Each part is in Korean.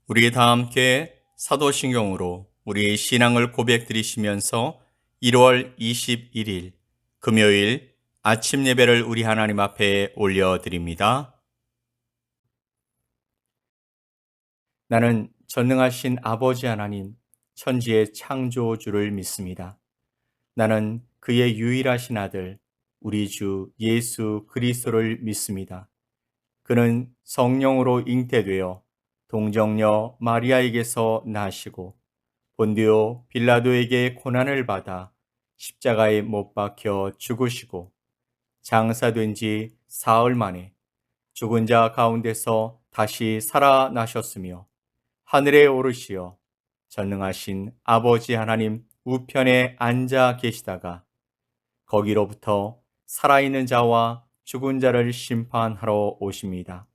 우리 다 함께 사도신경으로 우리의 신앙을 고백드리시면서 1월 21일 금요일 아침 예배를 우리 하나님 앞에 올려드립니다. 나는 전능하신 아버지 하나님, 천지의 창조주를 믿습니다. 나는 그의 유일하신 아들, 우리 주 예수 그리스도를 믿습니다. 그는 성령으로 잉태되어 동정녀 마리아에게서 나시고 본디오 빌라도에게 고난을 받아 십자가에 못 박혀 죽으시고 장사된 지 사흘 만에 죽은 자 가운데서 다시 살아나셨으며 하늘에 오르시어 전능하신 아버지 하나님 우편에 앉아 계시다가 거기로부터 살아있는 자와 죽은 자를 심판하러 오십니다.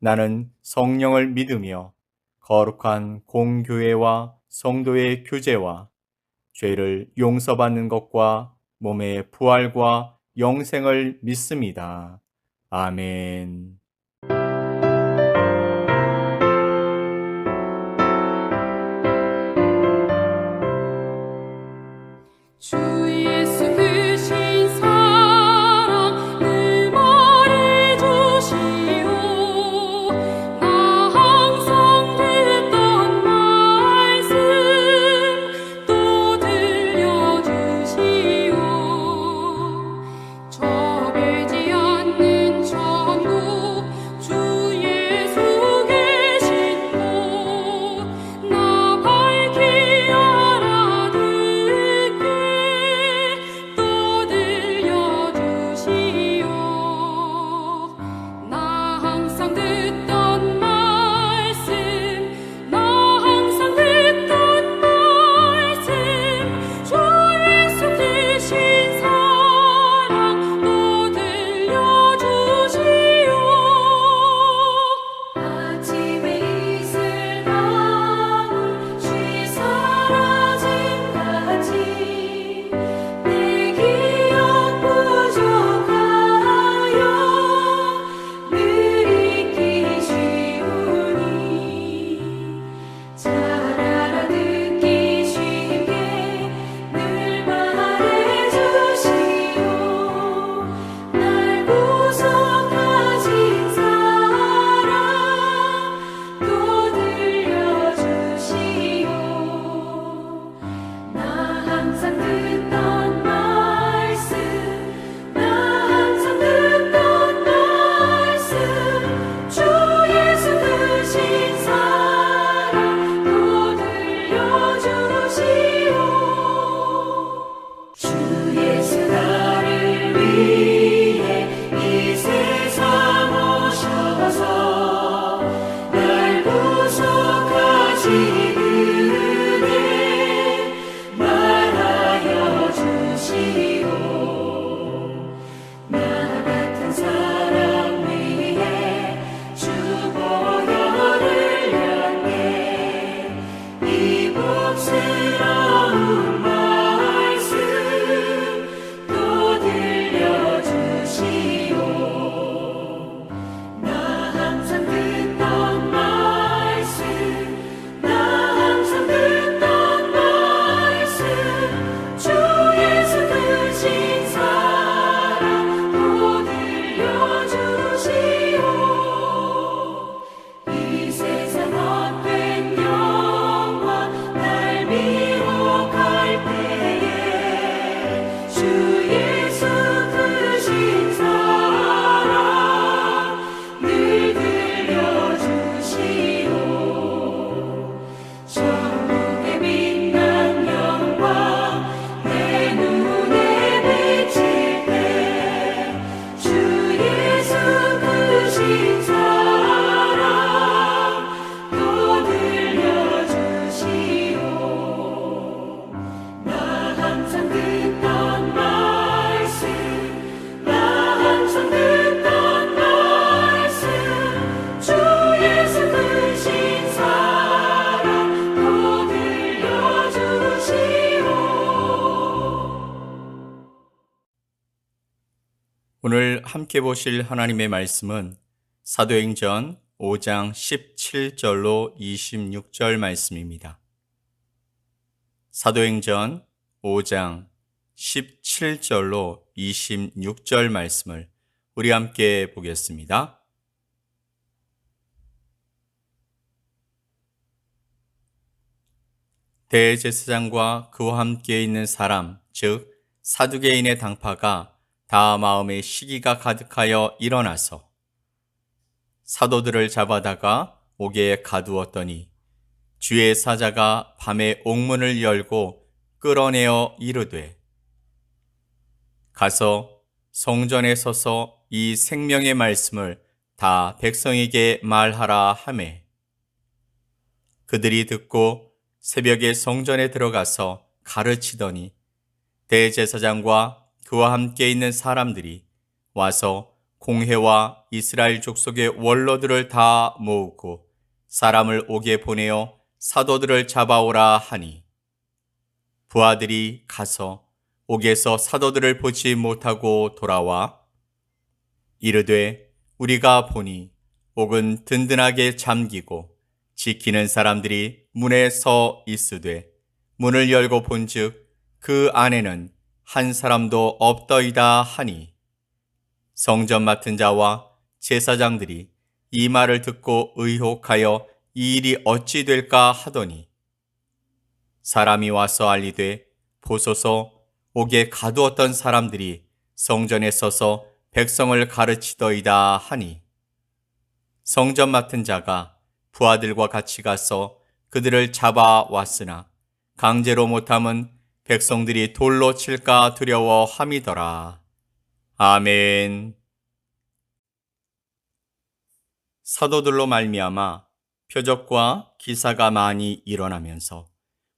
나는 성령을 믿으며 거룩한 공교회와 성도의 교제와 죄를 용서받는 것과 몸의 부활과 영생을 믿습니다. 아멘. 주 예수 크신 사랑 늘 말해주시오. 나 항상 듣던 말씀 또 들려주시오. 저배지 않는 천국 주 예수 계신 곳 나 밝히 알아듣게 또 들려주시오. 나 항상 듣던 말씀 나 항상 듣던 말씀 주 예수 크신 사랑 또 들려주시오. 아침에 이슬 방울 쉬 사라진 같이 내 기억 부족하여 늘 잊기 쉬우니 잘 알아듣기 쉽게 늘 말해주시오. 날 구속하신 사랑 또 들려주시오. 나 항상 듣던 말씀 나 항상 듣던 말씀 주 예수 크신 사랑 또 들려주시오. 주 예수 나를 위해 이 세상 오셔서 날 구속하신 은혜 말하여 주시오. 나 같은 사람 위해 주 보혈을 흘렸네. 이 복스러운 말씀 또 들려주시오. 나 항상 듣던 말씀 나 항상 듣던 말씀 주 예수 크신 사랑 또 들려주시오. 이 세상 헛된 영광 날 미혹할 때에 주 예수 크신 사랑 늘 들려주시오. 천국의 빛난 영광 내 눈에 비칠 때 주 예수 크신 사랑 또 들려주시오. 나 항상 듣던 말씀 나 항상 듣던 말씀 주 예수 크신 사랑 또 들려주시오. 오늘 함께 보실 하나님의 말씀은 사도행전 5장 17절로 26절 말씀입니다. 사도행전 5장 17절로 26절 말씀을 우리 함께 보겠습니다. 대제사장과 그와 함께 있는 사람, 즉 사두개인의 당파가 다 마음에 시기가 가득하여 일어나서 사도들을 잡아다가 옥에 가두었더니 주의 사자가 밤에 옥문을 열고 끌어내어 이르되 가서 성전에 서서 이 생명의 말씀을 다 백성에게 말하라 하매 그들이 듣고 새벽에 성전에 들어가서 가르치더니 대제사장과 그와 함께 있는 사람들이 와서 공회와 이스라엘 족속의 원로들을 다 모으고 사람을 옥에 보내어 사도들을 잡아오라 하니 부하들이 가서 옥에서 사도들을 보지 못하고 돌아와 이르되 우리가 보니 옥은 든든하게 잠기고 지키는 사람들이 문에 서 있으되 문을 열고 본즉 그 안에는 한 사람도 없더이다 하니 성전 맡은 자와 제사장들이 이 말을 듣고 의혹하여 이 일이 어찌 될까 하더니 사람이 와서 알리되 보소서 옥에 가두었던 사람들이 성전에 서서 백성을 가르치더이다 하니 성전 맡은 자가 부하들과 같이 가서 그들을 잡아왔으나 강제로 못함은 백성들이 돌로 칠까 두려워함이더라. 아멘. 사도들로 말미암아 표적과 기사가 많이 일어나면서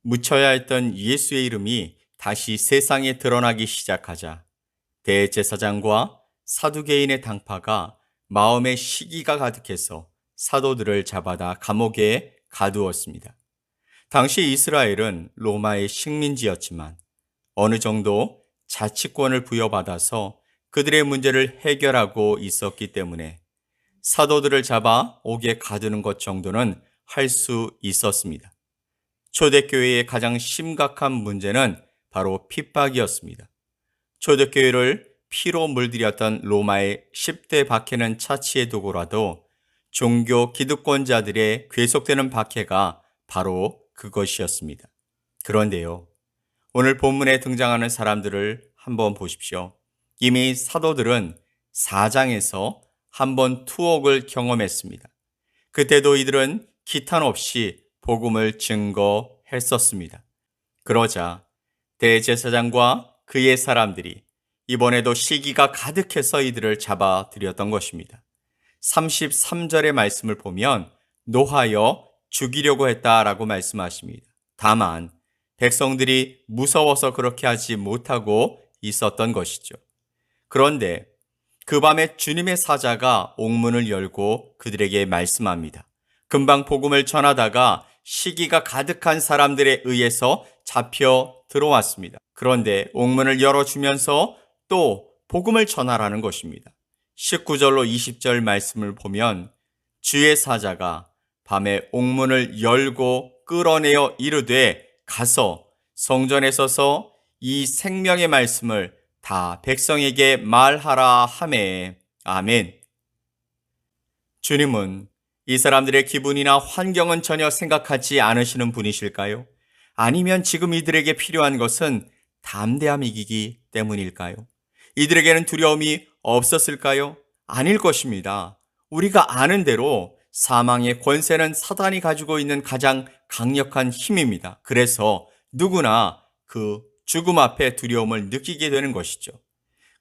묻혀야 했던 예수의 이름이 다시 세상에 드러나기 시작하자 대제사장과 사두개인의 당파가 마음에 시기가 가득해서 사도들을 잡아다 감옥에 가두었습니다. 당시 이스라엘은 로마의 식민지였지만 어느 정도 자치권을 부여받아서 그들의 문제를 해결하고 있었기 때문에 사도들을 잡아 옥에 가두는 것 정도는 할 수 있었습니다. 초대교회의 가장 심각한 문제는 바로 핍박이었습니다. 초대교회를 피로 물들였던 로마의 10대 박해는 차치해 두고라도 종교 기득권자들의 계속되는 박해가 바로 그것이었습니다. 그런데요, 오늘 본문에 등장하는 사람들을 한번 보십시오. 이미 사도들은 4장에서 한번 투옥을 경험했습니다. 그때도 이들은 기탄 없이 복음을 증거했었습니다. 그러자 대제사장과 그의 사람들이 이번에도 시기가 가득해서 이들을 잡아들였던 것입니다. 33절의 말씀을 보면 노하여 죽이려고 했다라고 말씀하십니다. 다만 백성들이 무서워서 그렇게 하지 못하고 있었던 것이죠. 그런데 그 밤에 주님의 사자가 옥문을 열고 그들에게 말씀합니다. 금방 복음을 전하다가 시기가 가득한 사람들에 의해서 잡혀 들어왔습니다. 그런데 옥문을 열어주면서 또 복음을 전하라는 것입니다. 19절로 20절 말씀을 보면 주의 사자가 밤에 옥문을 열고 끌어내어 이르되 가서 성전에 서서 이 생명의 말씀을 다 백성에게 말하라 하매. 아멘. 주님은 이 사람들의 기분이나 환경은 전혀 생각하지 않으시는 분이실까요? 아니면 지금 이들에게 필요한 것은 담대함이기 때문일까요? 이들에게는 두려움이 없었을까요? 아닐 것입니다. 우리가 아는 대로 사망의 권세는 사단이 가지고 있는 가장 강력한 힘입니다. 그래서 누구나 그 죽음 앞에 두려움을 느끼게 되는 것이죠.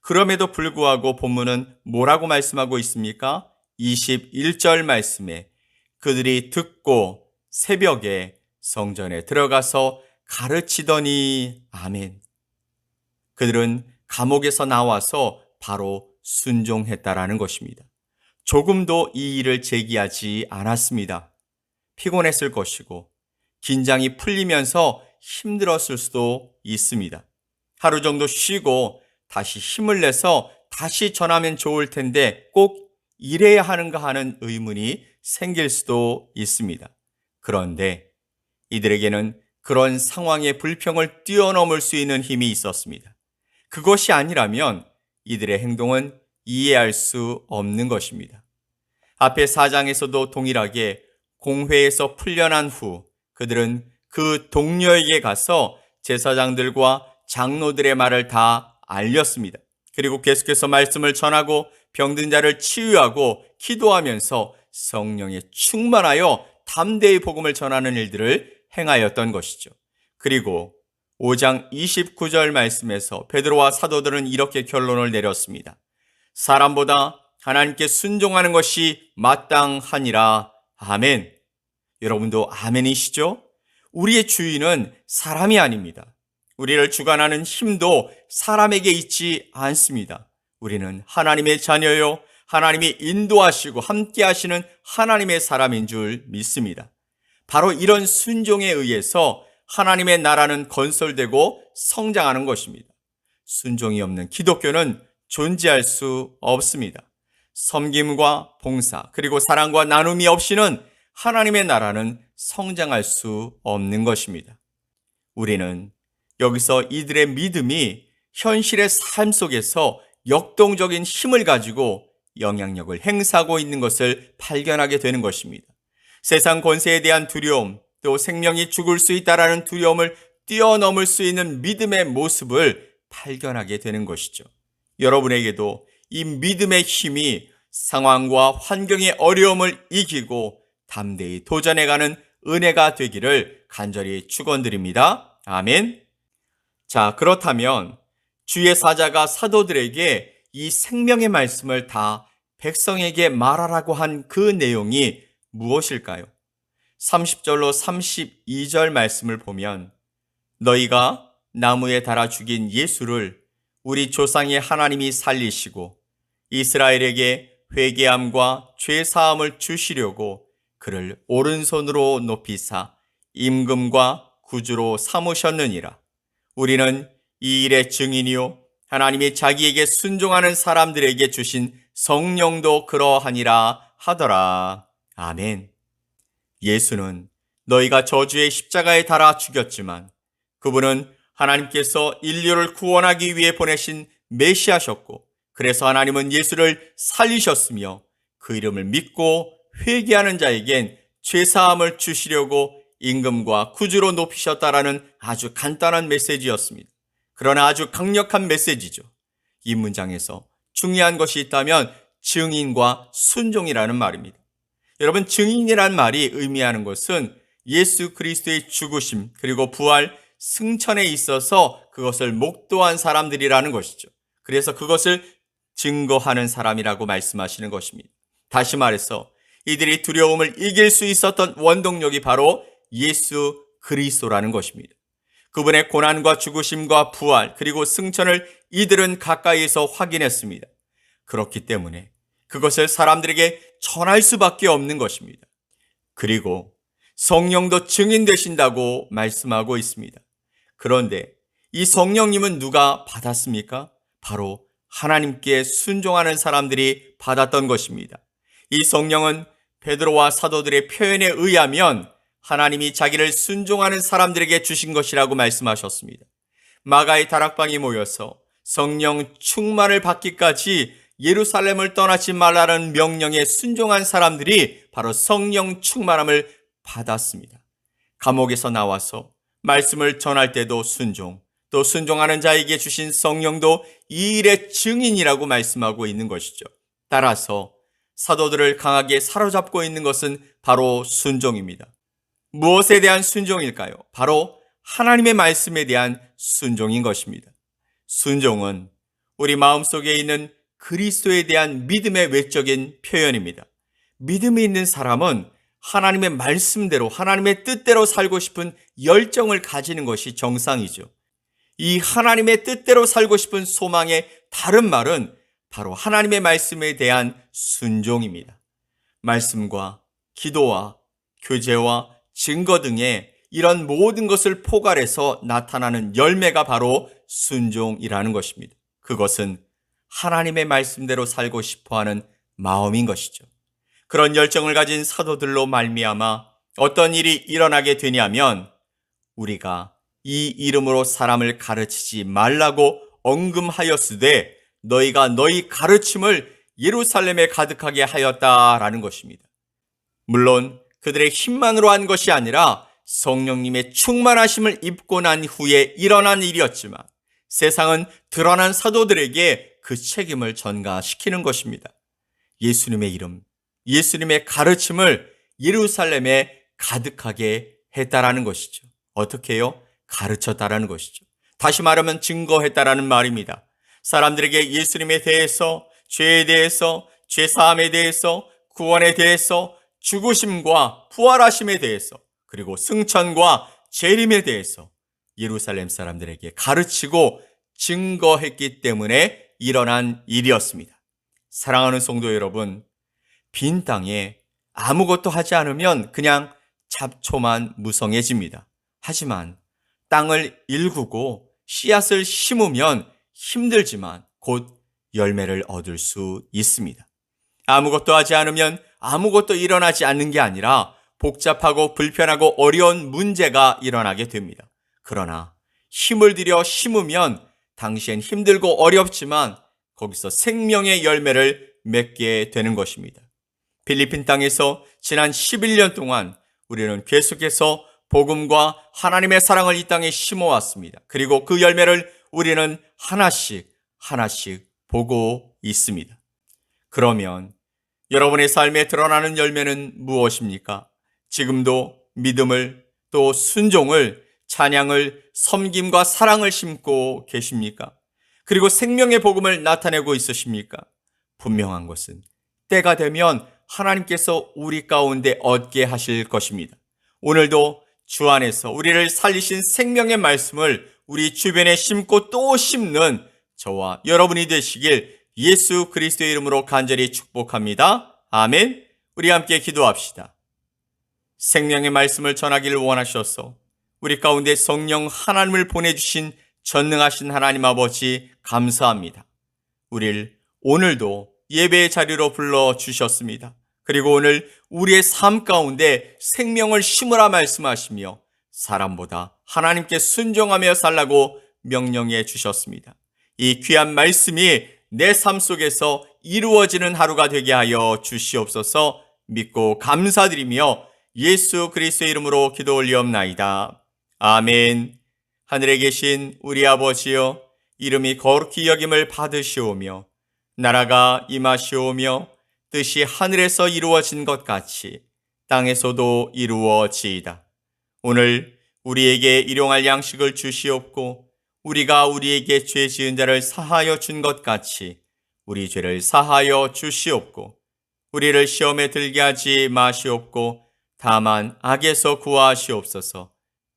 그럼에도 불구하고 본문은 뭐라고 말씀하고 있습니까? 21절 말씀에 그들이 듣고 새벽에 성전에 들어가서 가르치더니 아멘. 그들은 감옥에서 나와서 바로 순종했다라는 것입니다. 조금도 이 일을 제기하지 않았습니다. 피곤했을 것이고 긴장이 풀리면서 힘들었을 수도 있습니다. 하루 정도 쉬고 다시 힘을 내서 다시 전하면 좋을 텐데 꼭 이래야 하는가 하는 의문이 생길 수도 있습니다. 그런데 이들에게는 그런 상황의 불평을 뛰어넘을 수 있는 힘이 있었습니다. 그것이 아니라면 이들의 행동은 이해할 수 없는 것입니다. 앞에 4장에서도 동일하게 공회에서 풀려난 후 그들은 그 동료에게 가서 제사장들과 장로들의 말을 다 알렸습니다. 그리고 계속해서 말씀을 전하고 병든 자를 치유하고 기도하면서 성령에 충만하여 담대히 복음을 전하는 일들을 행하였던 것이죠. 그리고 5장 29절 말씀에서 베드로와 사도들은 이렇게 결론을 내렸습니다. 사람보다 하나님께 순종하는 것이 마땅하니라. 아멘. 여러분도 아멘이시죠? 우리의 주인은 사람이 아닙니다. 우리를 주관하는 힘도 사람에게 있지 않습니다. 우리는 하나님의 자녀요, 하나님이 인도하시고 함께 하시는 하나님의 사람인 줄 믿습니다. 바로 이런 순종에 의해서 하나님의 나라는 건설되고 성장하는 것입니다. 순종이 없는 기독교는 존재할 수 없습니다. 섬김과 봉사, 그리고 사랑과 나눔이 없이는 하나님의 나라는 성장할 수 없는 것입니다. 우리는 여기서 이들의 믿음이 현실의 삶 속에서 역동적인 힘을 가지고 영향력을 행사하고 있는 것을 발견하게 되는 것입니다. 세상 권세에 대한 두려움, 또 생명이 죽을 수 있다라는 두려움을 뛰어넘을 수 있는 믿음의 모습을 발견하게 되는 것이죠. 여러분에게도 이 믿음의 힘이 상황과 환경의 어려움을 이기고 담대히 도전해가는 은혜가 되기를 간절히 축원드립니다. 아멘. 자, 그렇다면 주의 사자가 사도들에게 이 생명의 말씀을 다 백성에게 말하라고 한 그 내용이 무엇일까요? 30절로 32절 말씀을 보면 너희가 나무에 달아 죽인 예수를 우리 조상의 하나님이 살리시고 이스라엘에게 회개함과 죄사함을 주시려고 그를 오른손으로 높이사 임금과 구주로 삼으셨느니라. 우리는 이 일의 증인이요 하나님이 자기에게 순종하는 사람들에게 주신 성령도 그러하니라 하더라. 아멘. 예수는 너희가 저주의 십자가에 달아 죽였지만 그분은 하나님께서 인류를 구원하기 위해 보내신 메시아셨고 그래서 하나님은 예수를 살리셨으며 그 이름을 믿고 회개하는 자에겐 죄사함을 주시려고 임금과 구주로 높이셨다라는 아주 간단한 메시지였습니다. 그러나 아주 강력한 메시지죠. 이 문장에서 중요한 것이 있다면 증인과 순종이라는 말입니다. 여러분, 증인이란 말이 의미하는 것은 예수 그리스도의 죽으심 그리고 부활, 승천에 있어서 그것을 목도한 사람들이라는 것이죠. 그래서 그것을 증거하는 사람이라고 말씀하시는 것입니다. 다시 말해서 이들이 두려움을 이길 수 있었던 원동력이 바로 예수 그리스도라는 것입니다. 그분의 고난과 죽으심과 부활 그리고 승천을 이들은 가까이에서 확인했습니다. 그렇기 때문에 그것을 사람들에게 전할 수밖에 없는 것입니다. 그리고 성령도 증인 되신다고 말씀하고 있습니다. 그런데 이 성령님은 누가 받았습니까? 바로 하나님께 순종하는 사람들이 받았던 것입니다. 이 성령은 베드로와 사도들의 표현에 의하면 하나님이 자기를 순종하는 사람들에게 주신 것이라고 말씀하셨습니다. 마가의 다락방에 모여서 성령 충만을 받기까지 예루살렘을 떠나지 말라는 명령에 순종한 사람들이 바로 성령 충만함을 받았습니다. 감옥에서 나와서 말씀을 전할 때도 순종, 또 순종하는 자에게 주신 성령도 이 일의 증인이라고 말씀하고 있는 것이죠. 따라서 사도들을 강하게 사로잡고 있는 것은 바로 순종입니다. 무엇에 대한 순종일까요? 바로 하나님의 말씀에 대한 순종인 것입니다. 순종은 우리 마음속에 있는 그리스도에 대한 믿음의 외적인 표현입니다. 믿음이 있는 사람은 하나님의 말씀대로 하나님의 뜻대로 살고 싶은 열정을 가지는 것이 정상이죠. 이 하나님의 뜻대로 살고 싶은 소망의 다른 말은 바로 하나님의 말씀에 대한 순종입니다. 말씀과 기도와 교제와 증거 등의 이런 모든 것을 포괄해서 나타나는 열매가 바로 순종이라는 것입니다. 그것은 하나님의 말씀대로 살고 싶어하는 마음인 것이죠. 그런 열정을 가진 사도들로 말미암아 어떤 일이 일어나게 되냐면 우리가 이 이름으로 사람을 가르치지 말라고 언금하였으되 너희가 너희 가르침을 예루살렘에 가득하게 하였다라는 것입니다. 물론 그들의 힘만으로 한 것이 아니라 성령님의 충만하심을 입고 난 후에 일어난 일이었지만 세상은 드러난 사도들에게 그 책임을 전가시키는 것입니다. 예수님의 이름, 예수님의 가르침을 예루살렘에 가득하게 했다라는 것이죠. 어떻게 해요? 가르쳤다라는 것이죠. 다시 말하면 증거했다라는 말입니다. 사람들에게 예수님에 대해서, 죄에 대해서, 죄사함에 대해서, 구원에 대해서, 죽으심과 부활하심에 대해서, 그리고 승천과 재림에 대해서 예루살렘 사람들에게 가르치고 증거했기 때문에 일어난 일이었습니다. 사랑하는 성도 여러분, 빈 땅에 아무것도 하지 않으면 그냥 잡초만 무성해집니다. 하지만 땅을 일구고 씨앗을 심으면 힘들지만 곧 열매를 얻을 수 있습니다. 아무것도 하지 않으면 아무것도 일어나지 않는 게 아니라 복잡하고 불편하고 어려운 문제가 일어나게 됩니다. 그러나 힘을 들여 심으면 당시엔 힘들고 어렵지만 거기서 생명의 열매를 맺게 되는 것입니다. 필리핀 땅에서 지난 11년 동안 우리는 계속해서 복음과 하나님의 사랑을 이 땅에 심어왔습니다. 그리고 그 열매를 우리는 하나씩 보고 있습니다. 그러면 여러분의 삶에 드러나는 열매는 무엇입니까? 지금도 믿음을, 또 순종을, 찬양을, 섬김과 사랑을 심고 계십니까? 그리고 생명의 복음을 나타내고 있으십니까? 분명한 것은 때가 되면 하나님께서 우리 가운데 얻게 하실 것입니다. 오늘도 주 안에서 우리를 살리신 생명의 말씀을 우리 주변에 심고 또 심는 저와 여러분이 되시길 예수 그리스도의 이름으로 간절히 축복합니다. 아멘. 우리 함께 기도합시다. 생명의 말씀을 전하기를 원하셔서 우리 가운데 성령 하나님을 보내주신 전능하신 하나님 아버지 감사합니다. 우리를 오늘도 예배의 자리로 불러주셨습니다. 그리고 오늘 우리의 삶 가운데 생명을 심으라 말씀하시며 사람보다 하나님께 순종하며 살라고 명령해 주셨습니다. 이 귀한 말씀이 내 삶 속에서 이루어지는 하루가 되게 하여 주시옵소서. 믿고 감사드리며 예수 그리스도의 이름으로 기도 올리옵나이다. 아멘. 하늘에 계신 우리 아버지여, 이름이 거룩히 여김을 받으시오며 나라가 임하시오며 뜻이 하늘에서 이루어진 것 같이 땅에서도 이루어지이다. 오늘 우리에게 일용할 양식을 주시옵고 우리가 우리에게 죄 지은 자를 사하여 준 것 같이 우리 죄를 사하여 주시옵고 우리를 시험에 들게 하지 마시옵고 다만 악에서 구하시옵소서.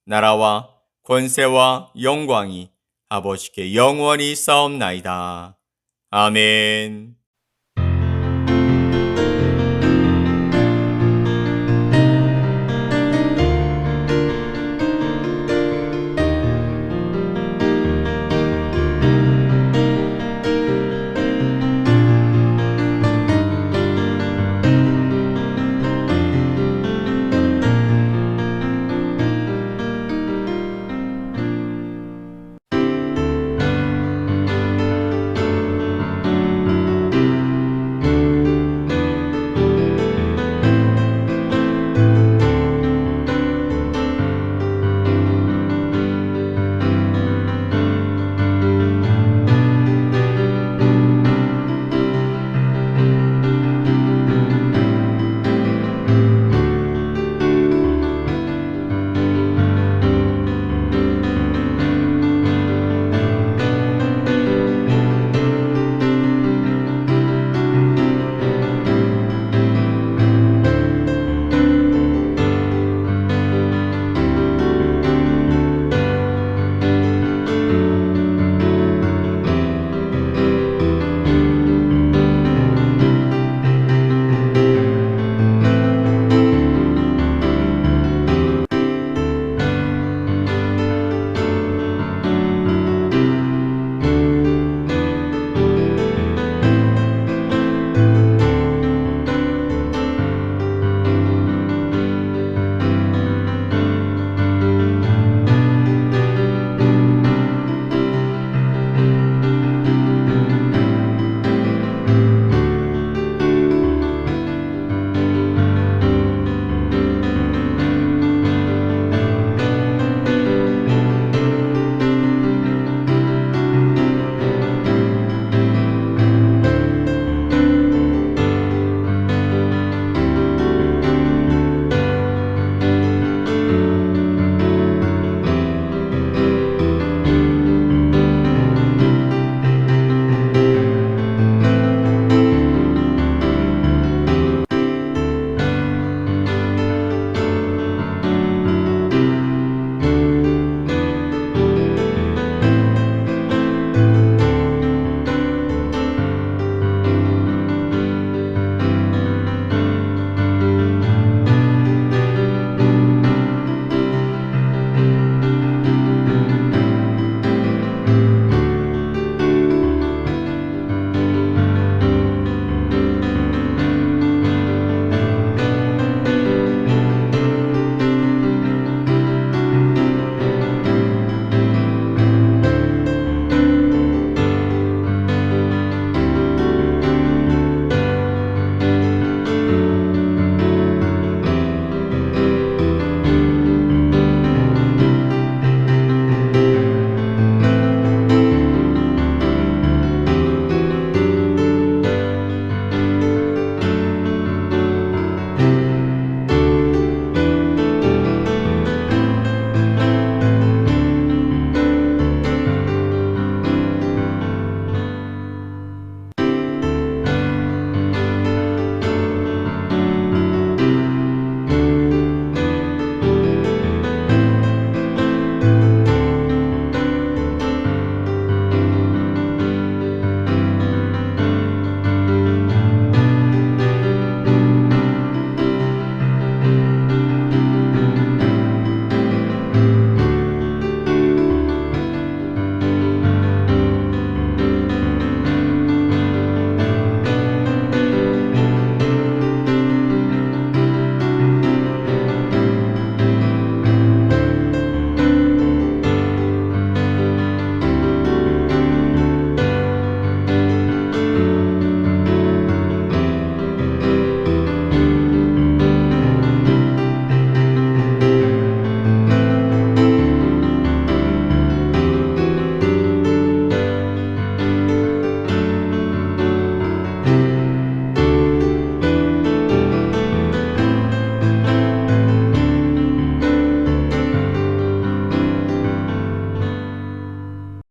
나라와 권세와 영광이 아버지께 영원히 싸움나이다. 아멘.